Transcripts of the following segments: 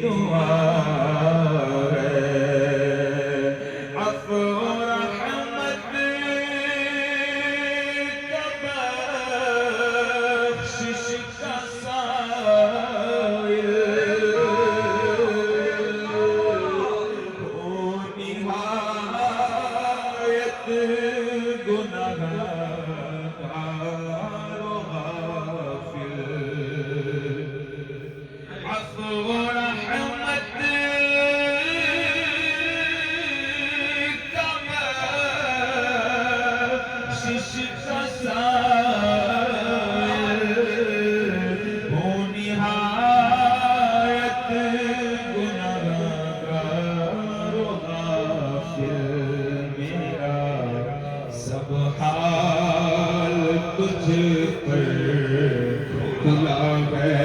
دعا ہے عفو رحمت کا بخشش کا سائل ہو نہایت گنہگار و غافل عفو رحمت کا بخشش کا سائل ہو نہایت گنہگار و غافل میرا سب حال تجھ پر کھلا ہے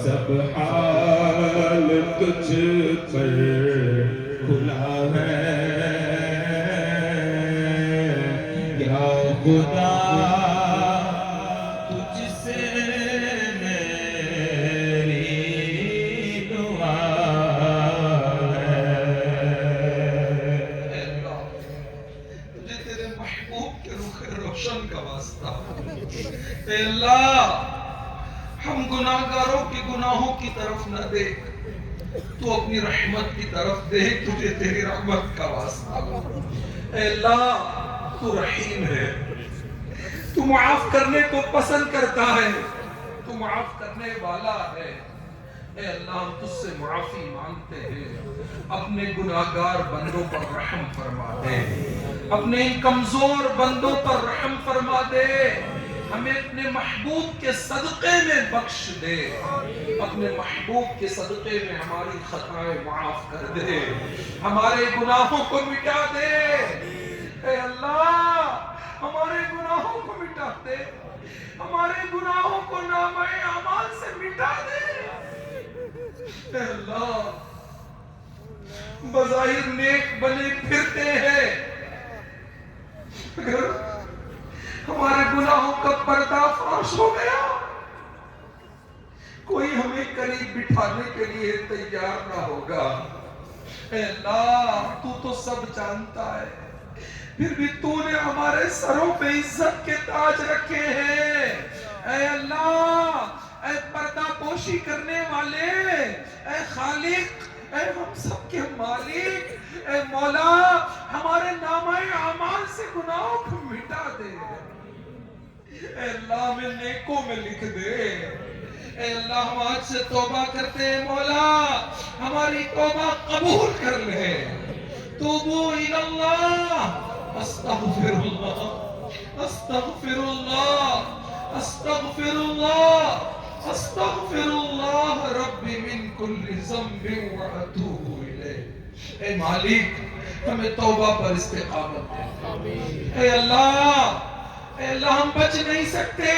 سب حال تجھ پر کھلا ہے یا خدا تجھ سے میری دعا ہے اے اللہ تجھے تیرے محبوب کے رخ روشن کا واسطہ اے اللہ ہم گناہگاروں کے گناہوں کی طرف نہ دیکھ تو اپنی رحمت کی طرف دیکھ تجھے تیری رحمت کا واسطہ اے اللہ تو رحیم ہے تو معاف کرنے کو پسند کرتا ہے تو معاف کرنے والا ہے اے اللہ ہم تجھ سے معافی مانگتے ہیں اپنے گناہگار بندوں پر رحم فرما دے اپنے ان کمزور بندوں پر رحم فرما دے ہمیں اپنے محبوب کے صدقے میں بخش دے اپنے محبوب کے صدقے میں ہماری خطائیں معاف کر دے ہمارے گناہوں کو مٹا دے اے اللہ ہمارے گناہوں کو مٹا دے ہمارے گناہوں کو نامہ اعمال سے مٹا دے اے اللہ بظاہر نیک بنے پھرتے ہیں اگر ہمارے گناہوں کا پردہ فاش ہو گیا کوئی ہمیں قریب بٹھانے کے لیے تیار نہ ہوگا اے اللہ تو سب جانتا ہے پھر بھی تو نے ہمارے سروں پہ عزت کے تاج رکھے ہیں اے اللہ اے پردہ پوشی کرنے والے اے خالق اے ہم سب کے مالک اے مولا ہمارے نامہ اعمال سے گناہوں کو مٹا دے اے اللہ ہمیں نیکوں میں لکھ دے اے اللہ ہم آج سے توبہ کرتے ہیں مولا ہماری توبہ قبول کر لے توبو الاللہ استغفر اللہ استغفر اللہ استغفر اللہ استغفر اللہ ربی من کل ذنب واتوب الیہ اے مالک ہمیں توبہ پر استقامت دے اے اللہ ہم بچ نہیں سکتے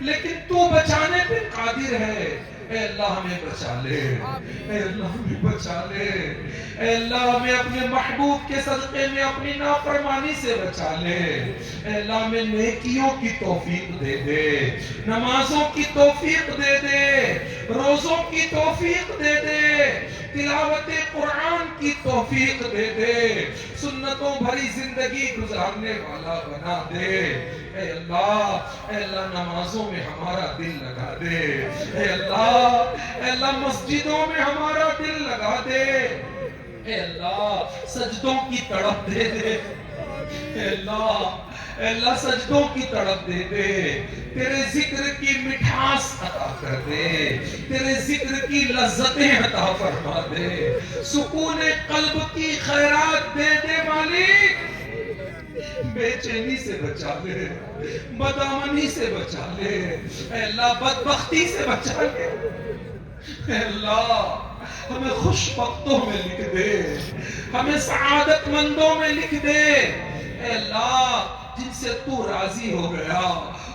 لیکن تو بچانے پہ قادر ہے اے اللہ ہمیں بچا لے اے اللہ ہمیں بچا لے اے اللہ ہمیں اپنے محبوب کے صدقے میں اپنی نافرمانی سے بچا لے اے اللہ ہمیں نیکیوں کی توفیق دے دے نمازوں کی توفیق دے دے روزوں کی توفیق دے دے تلاوت قرآن کی توفیق دے دے سنتوں بھری زندگی گزارنے والا بنا دے اے اللہ نمازوں میں ہمارا دل لگا دے اے اللہ مسجدوں میں ہمارا دل لگا دے اے اللہ سجدوں کی تڑپ دے دے اے اللہ سجدوں کی تڑپ دے دے تیرے ذکر کی مٹھاس عطا کر دے تیرے ذکر کی لذتیں عطا فرما دے سکون قلب کی خیرات دے دے مالک بے چینی سے بچا لے بدامنی سے بچا لے اے اللہ بدبختی سے بچا لے اے اللہ ہمیں خوش بختوں میں لکھ دے ہمیں سعادت مندوں میں لکھ دے اے اللہ جن سے تو راضی ہو گیا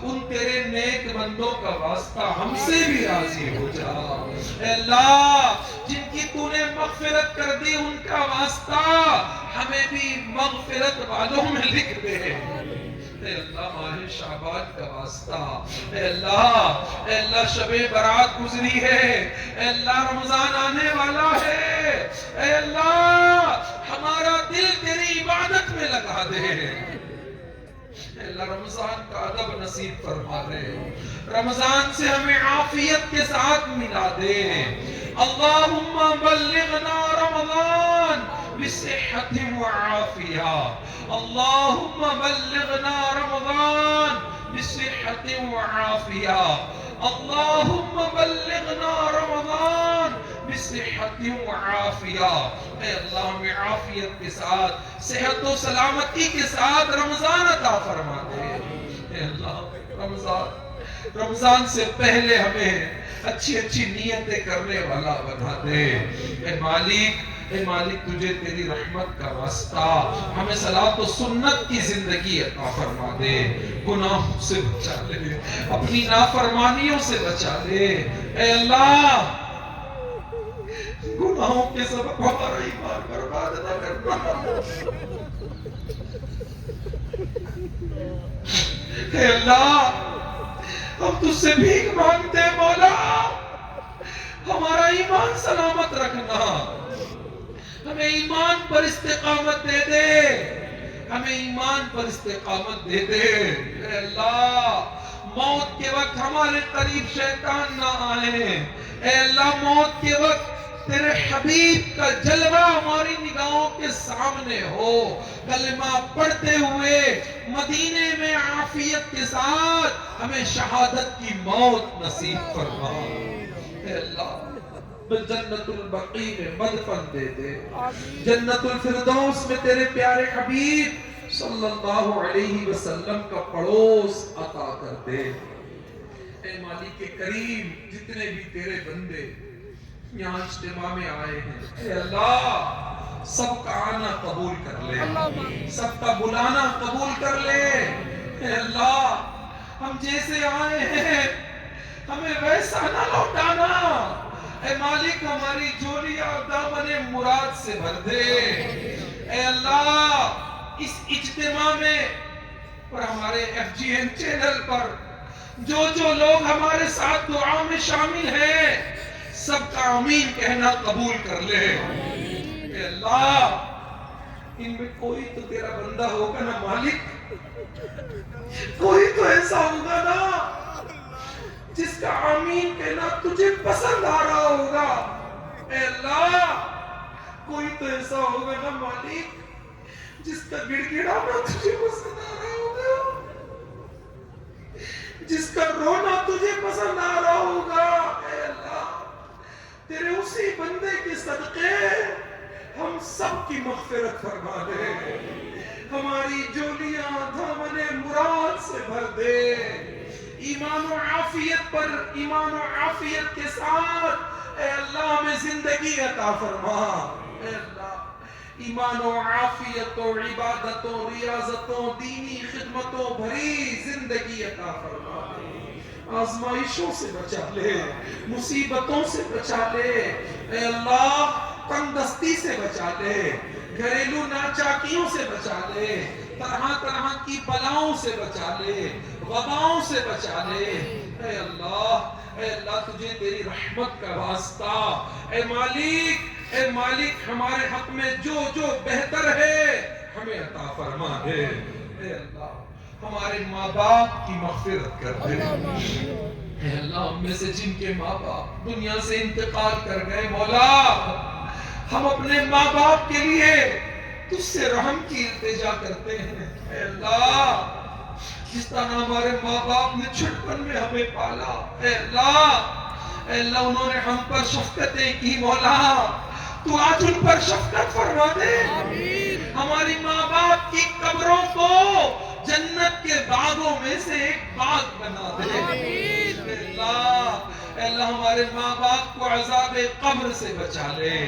ان تیرے نیک بندوں کا واسطہ ہم سے بھی راضی ہو جا اے اللہ جن کی تو نے مغفرت کر دی ان کا واسطہ ہمیں بھی مغفرت والوں میں لکھ دے اے اللہ ماہ شعبان کا واسطہ، اے اللہ شب برات گزری ہے، اے اللہ رمضان آنے والا ہے، اے اللہ ہمارا دل تیری عبادت میں لگا دے، اے اللہ رمضان کا ادب نصیب فرما دے، رمضان سے ہمیں عافیت کے ساتھ ملا دے، اللہم بلغنا رمضان بصحت وعافیہ، اللہم بلغنا رمضان بصحت وعافیہ، اللہم بلغنا رمضان بصحت وعافیہ، اے اللہ ہمیں عافیت کے ساتھ صحت و سلامتی کے ساتھ رمضان عطا فرما دے، اے اللہ رمضان سے پہلے ہمیں اچھی اچھی نیتیں کرنے والا بنا دے، اے مالک تجھے تیری رحمت کا واسطہ ہمیں صلاۃ و سنت کی زندگی عطا فرما دے، گناہوں سے بچا لے، اپنی نافرمانیوں سے بچا لے، اے اللہ گناہوں کے سبب ہمارا ایمان برباد نہ کرنا، اے اللہ ہم تجھ سے بھیک مانگتے مولا، ہمارا ایمان سلامت رکھنا، ہمیں ایمان پر استقامت دے دے، ہمیں ایمان پر استقامت دے دے، اے اللہ موت کے وقت ہمارے قریب شیطان نہ آئے، اے اللہ موت کے وقت تیرے حبیب کا جلوہ ہماری نگاہوں کے سامنے ہو، کلمہ پڑھتے ہوئے مدینے میں عافیت کے ساتھ ہمیں شہادت کی موت نصیب فرما، اے اللہ جنت البقیع میں مدفن دے دے، جنت الفردوس میں تیرے پیارے حبیب صلی اللہ علیہ وسلم کا پڑوس عطا کر دے، اے مالک کریم جتنے بھی تیرے بندے یہاں اجتماع میں آئے ہیں، اے اللہ سب کا آنا قبول کر لے، سب کا بلانا قبول کر لے، اے اللہ ہم جیسے آئے ہیں ہمیں ویسا نہ لوٹانا، اے مالک ہماری جولیاں دامن مراد سے بھر دے، اے اللہ اس اجتماع میں اور ہمارے FGN چینل پر جو لوگ ہمارے ساتھ دعا میں شامل ہیں سب کا آمین کہنا قبول کر لے، اے اللہ ان میں کوئی تو تیرا بندہ ہوگا نا مالک، کوئی تو ایسا ہوگا نا جس کا آمین کہنا تجھے پسند آ رہا ہوگا، اے اللہ کوئی تو ایسا ہوگا نا مالک جس کا گڑ گڑانا تجھے پسند آ رہا ہوگا، جس کا رونا تجھے پسند آ رہا ہوگا، اے اللہ تیرے اسی بندے کے صدقے ہم سب کی مغفرت فرما دے، ہماری جولیاں دامن مراد سے بھر دے، ایمان و عافیت پر ایمان و عافیت کے ساتھ اے اللہ ہمیں زندگی عطا فرما، اے اللہ ایمان و عافیت و عبادتوں ریاضتوں دینی خدمتوں بھری زندگی عطا فرما، آزمائشوں سے بچا لے، مصیبتوں سے بچا لے، اے اللہ تنگ دستی سے بچا لے، گھریلو ناچاکیوں سے بچا لے، طرح کی بلاؤں سے بچا لے، وباؤں سے بچا لے، اے اللہ تجھے تیری رحمت کا واسطہ، اے مالک ہمارے حق میں جو بہتر ہے ہمیں عطا فرما دے، اے اللہ ہمارے ماں باپ کی مغفرت کر دے، اے اللہ ہم میں سے جن کے ماں باپ دنیا سے انتقال کر گئے مولا ہم اپنے ماں باپ کے لیے تجھ سے رحم کی التجا کرتے ہیں، اے اللہ جس طرح ہمارے ماں باپ نے چھٹپن میں ہمیں پالا، اے اللہ انہوں نے ہم پر شفقتیں کی مولا تو آج ان پر شفقت فرما دے، ہماری ماں باپ کی قبروں کو جنت کے باغوں میں سے ایک باغ بنا دے، اے اللہ ہمارے ماں باپ کو عذاب قبر سے بچا لے،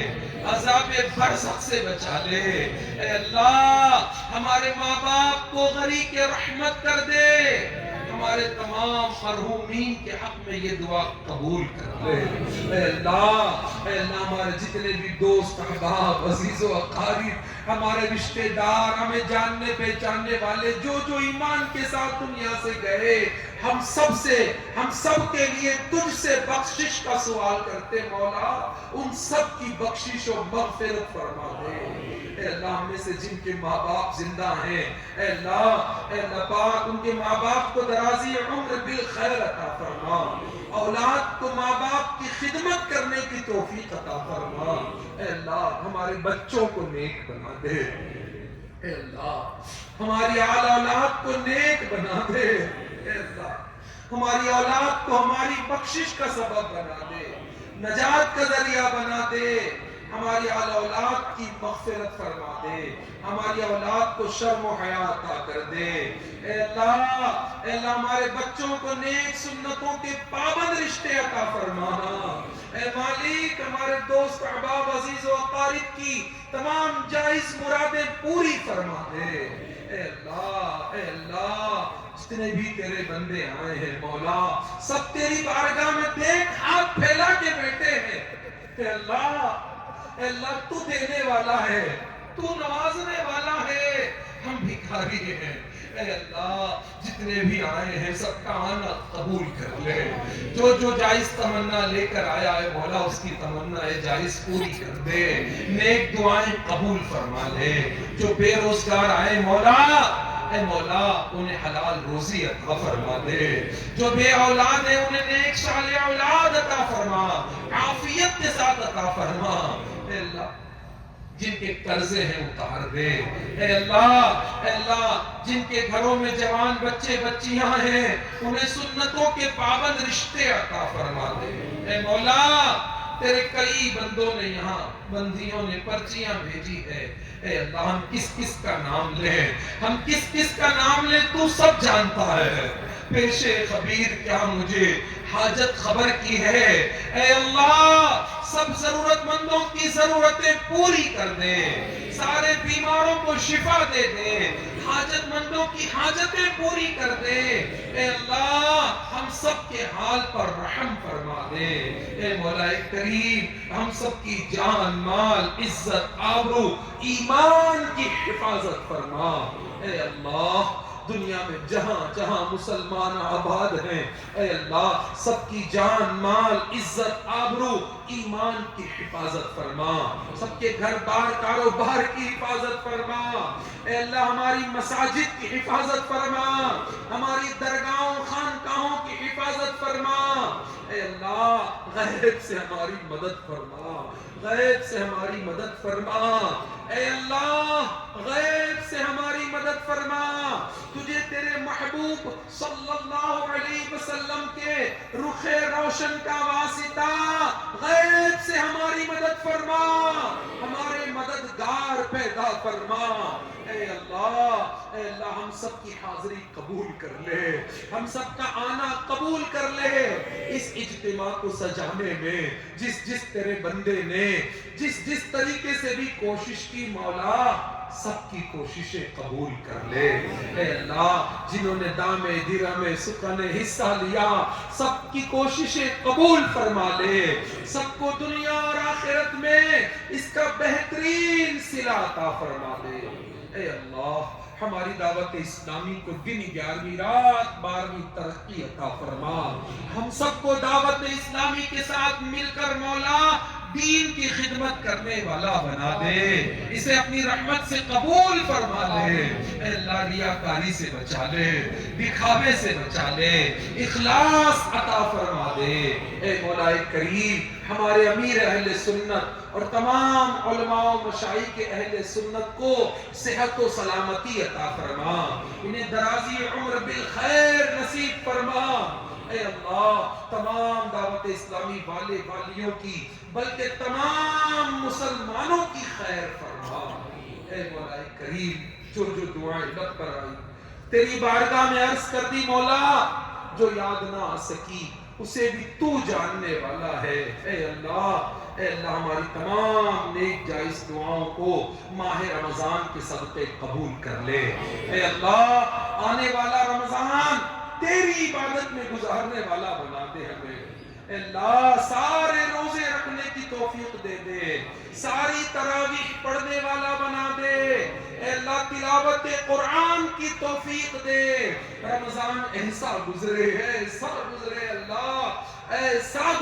عذاب برزخ سے بچا لے، اے اللہ ہمارے ماں باپ کو غریق رحمت کر دے، ہمارے تمام مرحومین کے حق میں یہ دعا قبول کر لے۔ اے اللہ ہمارے جتنے بھی دوست احباب عزیز و اقارب ہمارے رشتہ دار ہمیں جاننے پہچاننے والے جو ایمان کے ساتھ دنیا سے گئے ہم سب کے لیے تجھ سے بخشش کا سوال کرتے مولا ان سب کی بخشش و مغفرت فرما دے۔ اے اللہ ہم میں سے جن کے ماں باپ زندہ ہیں اے اللہ پاک ان کے ماں باپ کو درازی عمر بالخیر عطا فرما، اولاد کو ماں باپ کی خدمت کرنے کی توفیق عطا فرما۔ اے اللہ ہمارے بچوں کو نیک بنا دے، اے اللہ ہماری آل اولاد کو نیک بنا دے، اے اللہ ہماری اولاد کو ہماری بخشش کا سبب بنا دے، نجات کا ذریعہ بنا دے، ہماری آل اولاد کی مغفرت فرما دے، ہماری اولاد کو شرم و حیا عطا کر دے۔ اے اللہ ہمارے بچوں کو نیک سنتوں کے پابند رشتے عطا فرمانا۔ اے مالک ہمارے دوست احباب عزیز و اقارب کی تمام جائز مرادیں پوری فرما دے۔ اے اللہ جتنے بھی تیرے بندے آئے ہیں مولا سب تیری بارگاہ میں دیکھ ہاتھ پھیلا کے بیٹھے ہیں۔ اے اللہ تو دینے والا ہے، تو نوازنے والا ہے، ہم بھکاری ہیں۔ اے اللہ جتنے بھی آئے ہیں سب کا آنا قبول کر لے، جو جائز تمنا لے کر آیا ہے مولا اس کی تمنا جائز پوری کر دے، نیک دعائیں قبول فرما لے۔ جو بے روزگار آئے مولا اے مولا انہیں حلال روزی عطا فرما دے، جو بے اولاد ہیں انہیں نیک صالح اولاد عطا فرما، عافیت کے ساتھ عطا فرما۔ اے اللہ جن کے قرضے ہیں اتار دے، اے اللہ جن کے گھروں میں جوان بچے بچیاں ہیں انہیں سنتوں کے پابند رشتے عطا فرما دے۔ اے مولا تیرے کئی بندوں نے یہاں بندیوں نے پرچیاں بھیجی ہے، اے اللہ ہم کس کا نام لیں، ہم کس کا نام لیں تو سب جانتا ہے۔ پیش خبیر کیا مجھے حاجت خبر کی ہے، اے اللہ سب ضرورت مندوں کی ضرورتیں پوری کر دے، سارے بیماروں کو شفا دے دے، حاجت مندوں کی حاجتیں پوری کر دے۔ اے اللہ ہم سب کے حال پر رحم فرما دے۔ اے مولا کریم ہم سب کی جان مال عزت آبرو ایمان کی حفاظت فرما۔ اے اللہ دنیا میں جہاں مسلمان آباد ہیں اے اللہ سب کی جان مال عزت آبرو ایمان کی حفاظت فرما، سب کے گھر بار کاروبار کی حفاظت فرما۔ اے اللہ ہماری مساجد کی حفاظت فرما، ہماری درگاہوں خانقاہوں کی حفاظت فرما۔ اے اللہ غیب سے ہماری مدد فرما، غیب سے ہماری مدد فرما۔ اے اللہ غیب سے ہماری مدد فرما، تجھے تیرے محبوب صلی اللہ علیہ وسلم کے رخ روشن کا واسطہ غیب سے ہماری مدد فرما، ہمارے مددگار پیدا فرما۔ اے اللہ ہم سب کی حاضری قبول کر لے، ہم سب کا آنا قبول کر لے۔ اس اجتماع کو سجانے میں جس تیرے بندے نے جس طریقے سے بھی کوشش کی مولا سب کی کوششیں قبول کر لے۔ اے اللہ جنہوں نے دامے درہمے سکھنے حصہ لیا سب کی کوششیں قبول فرما لے، سب کو دنیا اور آخرت میں اس کا بہترین صلہ عطا فرما دے۔ اے اللہ ہماری دعوت اسلامی کو دن 11ویں رات 12ویں ترقی عطا فرما، ہم سب کو دعوت اسلامی کے ساتھ مل کر مولا دین کی خدمت کرنے والا بنا دے، اسے اپنی رحمت سے قبول فرما لے۔ اے اللہ ریاکاری سے بچا لے، دکھاوے سے بچا لے، اخلاص عطا فرما دے۔ اے مولا کریم ہمارے امیر اہل سنت اور تمام علماء و مشائخ اہل سنت کو صحت و سلامتی عطا فرما، انہیں درازی عمر بالخیر نصیب فرما۔ اے اللہ تمام دعوت اسلامی والے والیوں کی بلکہ تمام مسلمانوں کی خیر فرما۔ اے مولا کریم جو دعائیں لب پر آئی تیری بارگاہ میں عرض کر دی مولا، جو یاد نہ آ سکی اسے بھی تو جاننے والا ہے۔ اے اللہ ہماری تمام نیک جائز دعاؤں کو ماہ رمضان کے صدقے قبول کر لے۔ اے اللہ آنے والا رمضان تیری عبادت میں گزارنے والا بنا دے ہمیں اے اللہ سارے روزے رکھنے کی توفیق دے دے ساری تراویح پڑھنے والا بنا دے اے اللہ تلاوت قرآن کی توفیق دے رمضان ایسا گزرے اللہ ایسا